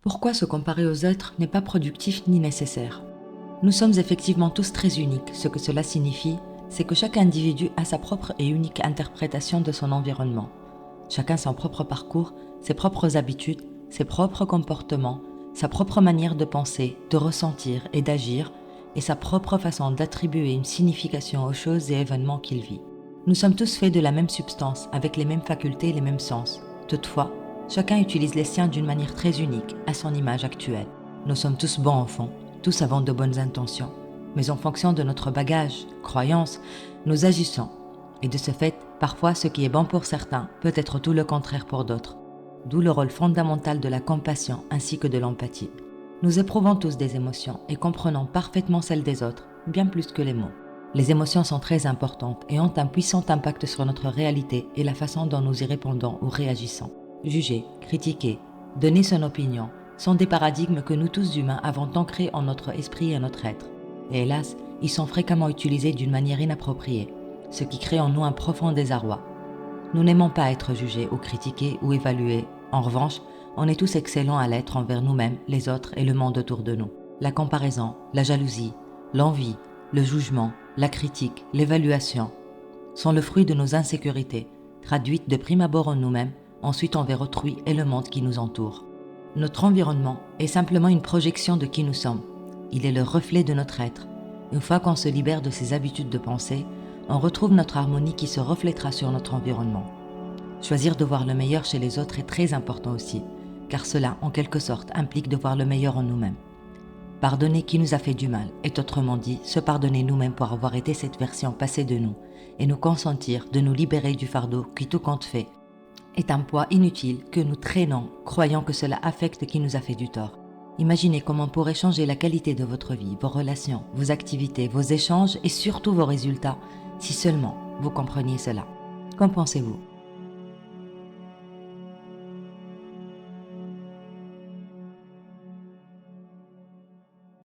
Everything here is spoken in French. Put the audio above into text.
Pourquoi se comparer aux autres n'est pas productif ni nécessaire? Nous sommes effectivement tous très uniques. Ce que cela signifie, c'est que chaque individu a sa propre et unique interprétation de son environnement. Chacun son propre parcours, ses propres habitudes, ses propres comportements, sa propre manière de penser, de ressentir et d'agir, et sa propre façon d'attribuer une signification aux choses et événements qu'il vit. Nous sommes tous faits de la même substance, avec les mêmes facultés et les mêmes sens. Toutefois, chacun utilise les siens d'une manière très unique, à son image actuelle. Nous sommes tous bons au fond, tous avons de bonnes intentions, mais en fonction de notre bagage, croyances, nous agissons. Et de ce fait, parfois ce qui est bon pour certains peut être tout le contraire pour d'autres. D'où le rôle fondamental de la compassion ainsi que de l'empathie. Nous éprouvons tous des émotions et comprenons parfaitement celles des autres, bien plus que les mots. Les émotions sont très importantes et ont un puissant impact sur notre réalité et la façon dont nous y répondons ou réagissons. Juger, critiquer, donner son opinion sont des paradigmes que nous tous humains avons ancrés en notre esprit et notre être. Et hélas, ils sont fréquemment utilisés d'une manière inappropriée, ce qui crée en nous un profond désarroi. Nous n'aimons pas être jugés ou critiqués ou évalués. En revanche, on est tous excellents à l'être envers nous-mêmes, les autres et le monde autour de nous. La comparaison, la jalousie, l'envie, le jugement, la critique, l'évaluation sont le fruit de nos insécurités, traduites de prime abord en nous-mêmes, ensuite envers autrui et le monde qui nous entoure. Notre environnement est simplement une projection de qui nous sommes. Il est le reflet de notre être. Une fois qu'on se libère de ces habitudes de pensée, on retrouve notre harmonie qui se reflètera sur notre environnement. Choisir de voir le meilleur chez les autres est très important aussi, car cela, en quelque sorte, implique de voir le meilleur en nous-mêmes. Pardonner qui nous a fait du mal est autrement dit se pardonner nous-mêmes pour avoir été cette version passée de nous et nous consentir de nous libérer du fardeau qui, tout compte fait, est un poids inutile que nous traînons, croyant que cela affecte qui nous a fait du tort. Imaginez comment pourrait changer la qualité de votre vie, vos relations, vos activités, vos échanges et surtout vos résultats, si seulement vous compreniez cela. Qu'en pensez-vous ?